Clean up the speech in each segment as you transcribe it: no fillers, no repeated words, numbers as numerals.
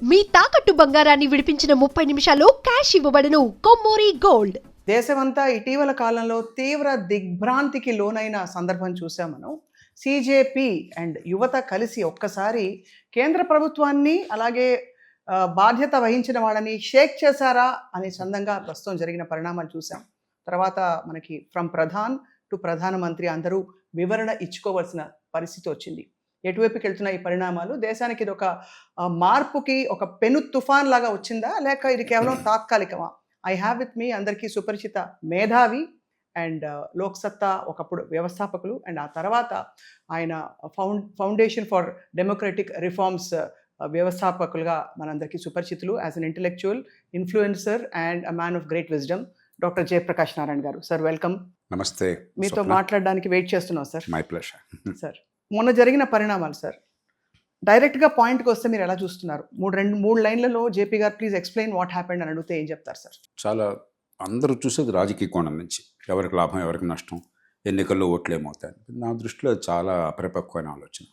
మీ తాకట్టు బంగారాన్ని విడిపించిన 30 నిమిషాల్లో క్యాష్ ఇవ్వబడును. కొమ్మూరి గోల్డ్. దేశమంతా ఇటీవల కాలంలో తీవ్ర దిగ్భ్రాంతికి లోనైన సందర్భం చూసాం మనం. సిజేపీ అండ్ యువత కలిసి ఒక్కసారి కేంద్ర ప్రభుత్వాన్ని అలాగే బాధ్యత వహించిన వాళ్ళని షేక్ చేశారా అనే చందంగా ప్రస్తుతం జరిగిన పరిణామాలు చూసాం. తర్వాత మనకి ఫ్రమ్ ప్రధాన్ టు ప్రధానమంత్రి అందరూ వివరణ ఇచ్చుకోవాల్సిన పరిస్థితి వచ్చింది. ఎటువైపుకి వెళ్తున్న ఈ పరిణామాలు దేశానికి ఇది ఒక మార్పుకి ఒక పెను తుఫాన్ లాగా వచ్చిందా, లేక ఇది కేవలం తాత్కాలికమా? ఐ హ్యావ్ విత్ మీ అందరికీ సుపరిచిత మేధావి అండ్ లోక్సత్తా ఒకప్పుడు వ్యవస్థాపకులు అండ్ ఆ తర్వాత ఆయన ఫౌండేషన్ ఫర్ డెమోక్రటిక్ రిఫార్మ్స్ వ్యవస్థాపకులుగా మనందరికీ సుపరిచితులు, as an intellectual influencer and a man of great wisdom, doctor Jayaprakash Narayana గారు. Sir welcome. నమస్తే. మీతో మాట్లాడడానికి వెయిట్ చేస్తున్నాం సార్. My pleasure. సార్, మొన్న జరిగిన పరిణామాలు సార్, డైరెక్ట్గా పాయింట్కి వస్తే మీరు ఎలా చూస్తున్నారు? మూడు లైన్లలో జేపీ గారు ప్లీజ్ ఎక్స్ప్లెయిన్ వాట్ హ్యాపెండ్ అని అడిగితే ఏం చెప్తారు సార్? చాలా అందరూ చూసేది రాజకీయ కోణం నుంచి, ఎవరికి లాభం ఎవరికి నష్టం, ఎన్నికల్లో ఓట్లు ఏమవుతాయి. నా దృష్టిలో చాలా అపరిపక్వమైన ఆలోచన.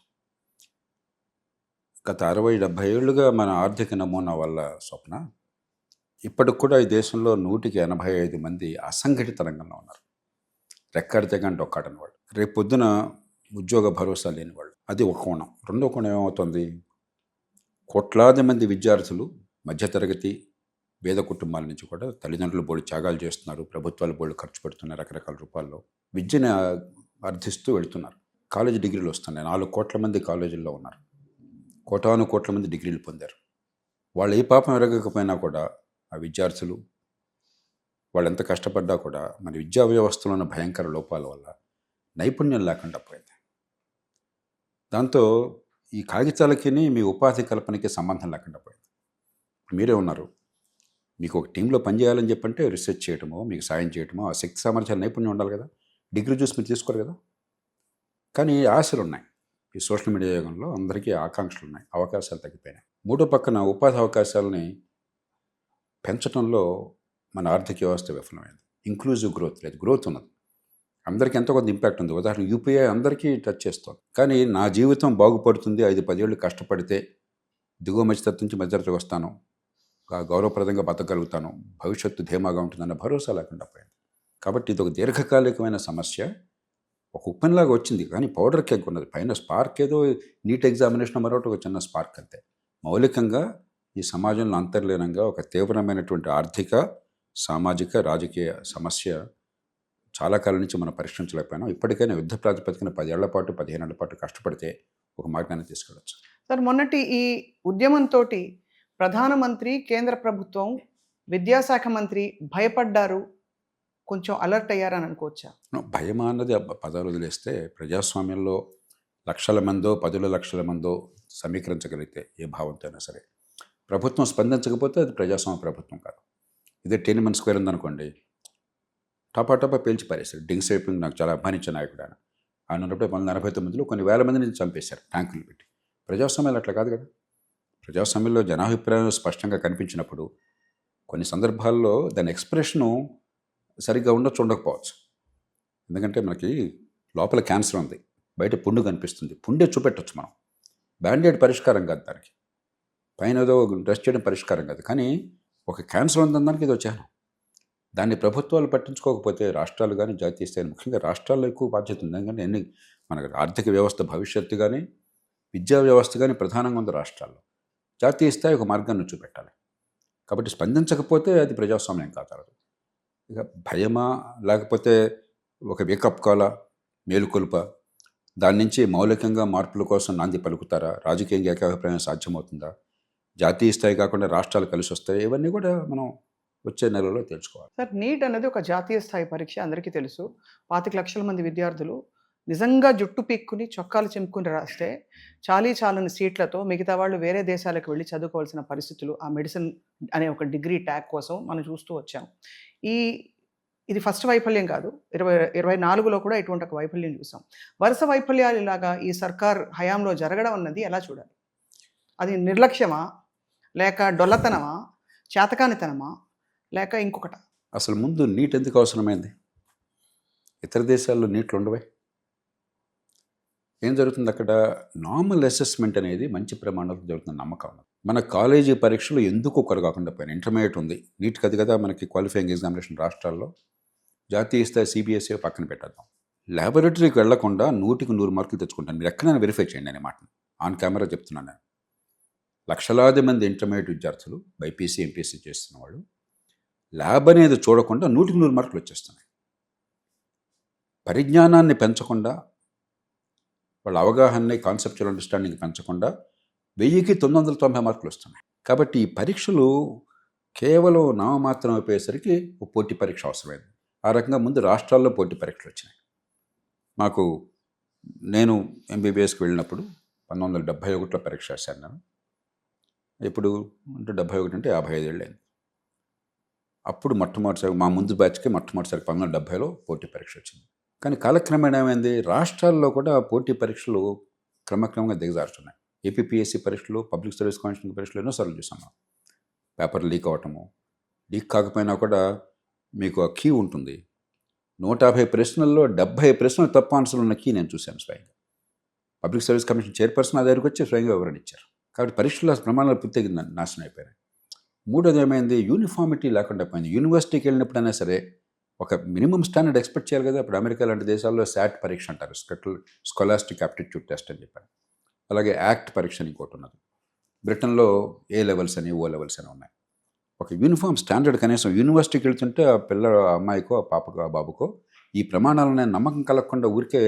గత 60-70 ఏళ్ళుగా మన ఆర్థిక నమూనా వల్ల స్వప్న ఇప్పటికి కూడా ఈ దేశంలో 185 మంది అసంఘటిత రంగంలో ఉన్నారు. రెక్కడి తెగంటే ఒక్కడని వాళ్ళు, రేపు పొద్దున ఉద్యోగ భరోసా లేని వాళ్ళు. అది ఒక కోణం. రెండో కోణం ఏమవుతుంది, కోట్లాది మంది విద్యార్థులు మధ్యతరగతి పేద కుటుంబాల నుంచి కూడా తల్లిదండ్రులు బోళ్ళు త్యాగాలు చేస్తున్నారు, ప్రభుత్వాలు బోళ్ళు ఖర్చు పెడుతున్నారు, రకరకాల రూపాల్లో విద్యను అర్థిస్తూ వెళుతున్నారు. కాలేజీ డిగ్రీలు వస్తున్నాయి. 4 కోట్ల మంది కాలేజీల్లో ఉన్నారు. కోటాను కోట్ల మంది డిగ్రీలు పొందారు. వాళ్ళు ఏ పాపం ఎరగకపోయినా కూడా ఆ విద్యార్థులు వాళ్ళు ఎంత కష్టపడ్డా కూడా మన విద్యా వ్యవస్థలో ఉన్న భయంకర లోపాల వల్ల నైపుణ్యం లేకుండా పోయింది. దాంతో ఈ కాగితాలకి మీ ఉపాధి కల్పనకి సంబంధం లేకుండా పోయింది. మీరే ఉన్నారు, మీకు ఒక టీంలో పనిచేయాలని చెప్పంటే రీసెర్చ్ చేయటమో, మీకు సాయం చేయటమో, ఆ శక్తి సామర్థ్యాలు నైపుణ్యం ఉండాలి కదా. డిగ్రీ చూసి మీరు తీసుకోరు కదా. కానీ ఆశలు ఉన్నాయి. ఈ సోషల్ మీడియా యుగంలో అందరికీ ఆకాంక్షలు ఉన్నాయి, అవకాశాలు తగ్గిపోయినాయి. మూడో పక్కన ఉపాధి అవకాశాలని పెంచడంలో మన ఆర్థిక వ్యవస్థ విఫలమైంది. ఇంక్లూజివ్ గ్రోత్ లేదు. గ్రోత్ ఉన్నది, అందరికీ ఎంతో కొంత ఇంపాక్ట్ ఉంది. ఉదాహరణ యూపీఐ అందరికీ టచ్ చేస్తుంది. కానీ నా జీవితం బాగుపడుతుంది, 5-10 ఏళ్ళు కష్టపడితే దిగువ మధ్యతరగతి నుంచి మధ్యతరగతికి వస్తాను, గౌరవప్రదంగా బతకగలుగుతాను, భవిష్యత్తు ధీమాగా ఉంటుందన్న భరోసా లేకుండా పోయింది. కాబట్టి ఇది ఒక దీర్ఘకాలికమైన సమస్య. ఒక ఉప్పెన్లాగా వచ్చింది కానీ పౌడర్ కేక్ ఉన్నది. పైన స్పార్క్ ఏదో నీట్ ఎగ్జామినేషన్ మరొకటి ఒక చిన్న స్పార్క్ అంతే. మౌలికంగా ఈ సమాజంలో అంతర్లీనంగా ఒక తీవ్రమైనటువంటి ఆర్థిక, సామాజిక, రాజకీయ సమస్య చాలా కాలం నుంచి మనం పరిష్కరించలేకపోయినాం. ఇప్పటికైనా యుద్ధ ప్రాతిపదికన 10 ఏళ్ల పాటు 15 ఏళ్ల పాటు కష్టపడితే ఒక మార్గాన్ని తీసుకెళ్ళచ్చు. సార్, మొన్నటి ఈ ఉద్యమంతో ప్రధానమంత్రి, కేంద్ర ప్రభుత్వం, విద్యాశాఖ మంత్రి భయపడ్డారు, కొంచెం అలర్ట్ అయ్యారని అనుకోవచ్చా? భయమా అన్నది పదాలు వదిలేస్తే, ప్రజాస్వామ్యంలో లక్షల మందో 10 లక్షల మందో సమీకరించగలిగితే ఏ భావంతో అయినా సరే, ప్రభుత్వం స్పందించకపోతే అది ప్రజాస్వామ్య ప్రభుత్వం కాదు. ఇదే టెనిమన్ స్క్వేర్ ఉందనుకోండి, టపా పేల్చి పారేశారు. డింగ్ సేపింగ్ నాకు చాలా అభిమానించిన నాయకుడు ఆయన. ఆయన ఉన్నప్పుడు 1949లో కొన్ని వేల మందిని చంపేశారు ట్యాంకులు పెట్టి. ప్రజాస్వామ్యాలు అట్లా కాదు కదా. ప్రజాస్వామ్యంలో జనాభిప్రాయం స్పష్టంగా కనిపించినప్పుడు కొన్ని సందర్భాల్లో దాని ఎక్స్ప్రెషను సరిగ్గా ఉండొచ్చు, ఉండకపోవచ్చు. ఎందుకంటే మనకి లోపల క్యాన్సర్ ఉంది, బయట పుండు కనిపిస్తుంది. పుండే చూపెట్టవచ్చు మనం. బ్యాండేడ్ పరిష్కారం కాదు దానికి, పైన ఏదో డ్రెస్ చేయడం పరిష్కారం కాదు. కానీ ఒక క్యాన్సర్ ఉందని దానికి ఏదో చిహ్నం. దాన్ని ప్రభుత్వాలు పట్టించుకోకపోతే రాష్ట్రాలు కానీ, జాతీయ స్థాయి, ముఖ్యంగా రాష్ట్రాల్లో ఎక్కువ బాధ్యత ఉంది. ఎందుకంటే మన ఆర్థిక వ్యవస్థ భవిష్యత్తు కానీ, విద్యా వ్యవస్థ కానీ ప్రధానంగా ఉంది రాష్ట్రాల్లో. జాతీయ స్థాయి ఒక మార్గాన్ని చూపెట్టాలి. కాబట్టి స్పందించకపోతే అది ప్రజాస్వామ్యం కాదు. ఇక భయమా, లేకపోతే ఒక వేకప్ కాలా, మేలుకొలుప, దాని నుంచి మౌలికంగా మార్పుల కోసం నాంది పలుకుతారా, రాజకీయంగా ఏకాభిప్రాయం సాధ్యమవుతుందా, జాతీయ స్థాయి కాకుండా రాష్ట్రాలు కలిసి వస్తాయి, ఇవన్నీ కూడా మనం వచ్చే నెలలో తెలుసుకోవాలి. సార్, నీట్ అనేది ఒక జాతీయ స్థాయి పరీక్ష, అందరికీ తెలుసు. 25 లక్షల మంది విద్యార్థులు నిజంగా జుట్టు పీక్కుని చొక్కాలు చెంపుకుని రాస్తే చాలని సీట్లతో మిగతా వాళ్ళు వేరే దేశాలకు వెళ్ళి చదువుకోవాల్సిన పరిస్థితులు, ఆ మెడిసిన్ అనే ఒక డిగ్రీ ట్యాగ్ కోసం మనం చూస్తూ వచ్చాం. ఇది ఫస్ట్ వైఫల్యం కాదు, 2024లో కూడా ఇటువంటి ఒక వైఫల్యం చూసాం. వరుస వైఫల్యాలు ఇలాగా ఈ సర్కార్ హయాంలో జరగడం అన్నది ఎలా చూడాలి? అది నిర్లక్ష్యమా, లేక డొల్లతనమా, చేతకానితనమా, లేక ఇంకొకట? అసలు ముందు నీట్ ఎందుకు అవసరమైంది? ఇతర దేశాల్లో నీట్లు ఉండవే. ఏం జరుగుతుంది అక్కడ? నార్మల్ అసెస్మెంట్ అనేది మంచి ప్రమాణాలకు జరుగుతున్న నమ్మకం ఉన్నది. మన కాలేజీ పరీక్షలు ఎందుకు ఒకరు కాకుండా పోయినాయి. ఇంటర్మీడియట్ ఉంది, నీట్ అది కదా మనకి క్వాలిఫైయింగ్ ఎగ్జామినేషన్ రాష్ట్రాల్లో. జాతీయ స్థాయి సిబిఎస్ఈ పక్కన పెట్టేద్దాం. ల్యాబొరేటరీకి వెళ్లకుండా 100కి 100 మార్కులు తెచ్చుకుంటాను. మీరు ఎక్కడైనా వెరిఫై చేయండి అనే మాటను ఆన్ కెమెరా చెప్తున్నాను నేను. లక్షలాది మంది ఇంటర్మీడియట్ విద్యార్థులు బైపీసీ ఎంపీసీ చేస్తున్న వాళ్ళు ల్యాబ్ అనేది చూడకుండా 100కి 100 మార్కులు వచ్చేస్తున్నాయి. పరిజ్ఞానాన్ని పెంచకుండా, వాళ్ళ అవగాహనని కాన్సెప్చువల్ అండర్స్టాండింగ్ పెంచకుండా 1000కి 990 మార్కులు వస్తున్నాయి. కాబట్టి ఈ పరీక్షలు కేవలం నామమాత్రం అయిపోయేసరికి ఒక పోటీ పరీక్ష అవసరమైంది. ఆ రకంగా ముందు రాష్ట్రాల్లో పోటీ పరీక్షలు వచ్చినాయి. నేను ఎంబీబీఎస్కి వెళ్ళినప్పుడు 1971లో పరీక్ష రాశాను నేను. ఇప్పుడు అంటే 71 అంటే 55 ఏళ్ళు అయింది. అప్పుడు మొట్టమొదటిసారి మా ముందు బ్యాచ్కి మొట్టమొదటిసారి 1970లో పోటీ పరీక్ష వచ్చింది. కానీ కాలక్రమేణా ఏమైంది, రాష్ట్రాల్లో కూడా పోటీ పరీక్షలు క్రమక్రమంగా దిగజారుతున్నాయి. ఏపీపీఎస్సీ పరీక్షలు, పబ్లిక్ సర్వీస్ కమిషన్ పరీక్షలు ఎన్నోసార్లు చూసాం మనం. పేపర్ లీక్ అవ్వటము, లీక్ కాకపోయినా కూడా మీకు ఆ కీ ఉంటుంది. 150 ప్రశ్నల్లో 70 ప్రశ్నలు తప్పు ఆన్సర్లు ఉన్న కీ నేను చూశాను స్వయంగా. పబ్లిక్ సర్వీస్ కమిషన్ చైర్పర్సన్ ఆ దగ్గరికి వచ్చి స్వయంగా వివరణ ఇచ్చారు. కాబట్టి పరీక్షల ప్రమాణాలు పూర్తిగా నాశనం అయిపోయాయి. మూడోది ఏమైంది, యూనిఫార్మిటీ లేకుండా పోయింది. యూనివర్సిటీకి వెళ్ళినప్పుడైనా సరే ఒక మినిమం స్టాండర్డ్ ఎక్స్పెక్ట్ చేయాలి కదా. ఇప్పుడు అమెరికా లాంటి దేశాల్లో శాట్ పరీక్ష అంటారు, స్కాలాస్టిక్ ఆప్టిట్యూడ్ టెస్ట్ అని చెప్పాను. అలాగే యాక్ట్ పరీక్ష అని ఇంకోటి ఉన్నది. బ్రిటన్లో ఏ లెవెల్స్ అని ఓ లెవెల్స్ అని ఉన్నాయి. ఒక యూనిఫామ్ స్టాండర్డ్ కనీసం యూనివర్సిటీకి వెళ్తుంటే ఆ పిల్ల అమ్మాయికో ఆ పాపకో ఆ బాబుకో ఈ ప్రమాణాలను నమ్మకం కలగకుండా ఊరికే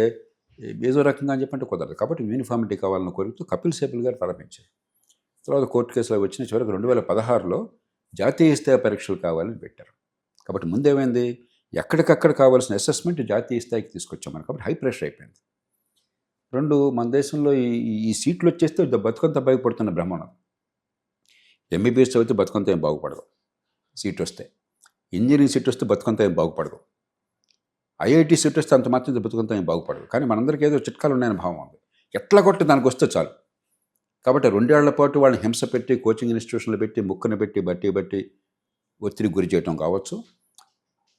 ఏదో రకంగా అని చెప్పంటే కుదరదు. కాబట్టి యూనిఫామిటీ కావాలని కోరుతూ కపిల్ సిబల్ గారు ప్రారంభించారు. తర్వాత కోర్టు కేసులో వచ్చిన చివరికి 2016లో జాతీయ స్థాయి పరీక్షలు కావాలని పెట్టారు. కాబట్టి ముందేమైంది, ఎక్కడికక్కడ కావాల్సిన అసెస్మెంట్ జాతీయ స్థాయికి తీసుకొచ్చాం మనం. కాబట్టి హై ప్రెషర్ అయిపోయింది. రెండు, మన దేశంలో ఈ సీట్లు వచ్చేస్తే బతుకంతా బాగుపడుతున్న బ్రహ్మాండం. ఎంబీబీఎస్ చదివితే బతుకంతా ఏం బాగుపడదు, సీట్ వస్తే. ఇంజనీరింగ్ సీట్ వస్తే బతుకంతా ఏం బాగుపడదు. ఐఐటీ సీట్ వస్తే అంత మాత్రం బతుకంతా ఏం బాగుపడదు. కానీ మనందరికీ ఏదో చిట్కాలు ఉన్నాయని భావం ఉంది. ఎట్లా కొట్టి దానికి వస్తే చాలు. కాబట్టి 2 ఏళ్ల పాటు వాళ్ళని హింస పెట్టి, కోచింగ్ ఇన్స్టిట్యూషన్లు పెట్టి, ముక్కును పెట్టి, బట్టి ఒత్తిడి గురి చేయడం కావచ్చు.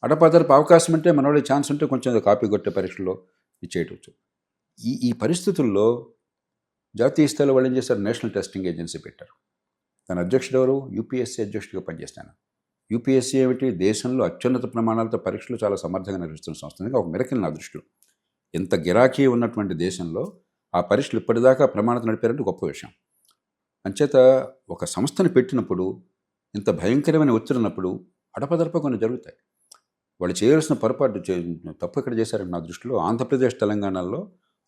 అడపాదడప అవకాశం ఉంటే మనవాళ్ళకి ఛాన్స్ ఉంటే కొంచెం కాపీ కొట్టే పరీక్షల్లో ఇచ్చేయవచ్చు. ఈ పరిస్థితుల్లో జాతీయ స్థాయిలో వాళ్ళు ఏం చేశారు, నేషనల్ టెస్టింగ్ ఏజెన్సీ పెట్టారు. దాని అధ్యక్షుడు ఎవరు, యూపీఎస్సీ అధ్యక్షుడిగా పనిచేస్తాను. యూపీఎస్సీ ఏమిటి, దేశంలో అత్యున్నత ప్రమాణాలతో పరీక్షలు చాలా సమర్థంగా నిర్వహిస్తున్న సంస్థ. ఒక మిరకిల్ నా దృష్టిలో. ఎంత గిరాకీ ఉన్నటువంటి దేశంలో ఆ పరీక్షలు ఇప్పటిదాకా ప్రమాణాలు నడిపారంటే గొప్ప విషయం. అంచేత ఒక సంస్థను పెట్టినప్పుడు, ఇంత భయంకరమైన ఒత్తిడి ఉన్నప్పుడు అడపదడప కొన్ని జరుగుతాయి. వాళ్ళు చేయాల్సిన పొరపాటు తప్పు ఎక్కడ చేశారంటే నా దృష్టిలో ఆంధ్రప్రదేశ్, తెలంగాణలో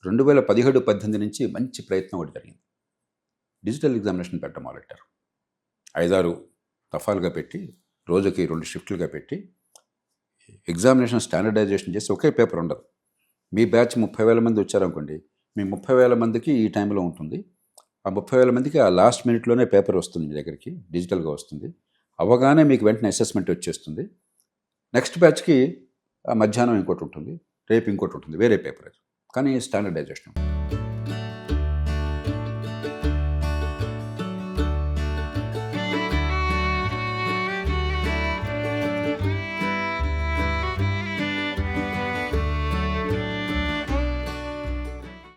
2017-18 నుంచి మంచి ప్రయత్నం ఒకటి జరిగింది. డిజిటల్ ఎగ్జామినేషన్ పెట్టడం మొదలెట్టారు. 5-6 దఫాలుగా పెట్టి, రోజుకి 2 షిఫ్ట్లుగా పెట్టి ఎగ్జామినేషన్ స్టాండర్డైజేషన్ చేసి ఒకే పేపర్ ఉండదు. మీ బ్యాచ్ 30,000 మంది వచ్చారనుకోండి, మీ 30,000 మందికి ఈ టైంలో ఉంటుంది. ఆ 30,000 మందికి ఆ లాస్ట్ మినిట్లోనే పేపర్ వస్తుంది మీ దగ్గరికి, డిజిటల్గా వస్తుంది. అవగానే మీకు వెంటనే అసెస్మెంట్ వచ్చేస్తుంది. నెక్స్ట్ బ్యాచ్కి మధ్యాహ్నం ఇంకోటి ఉంటుంది, రేపు ఇంకోటి ఉంటుంది, వేరే పేపర్ అది. కానీ స్టాండర్డైజేషన్.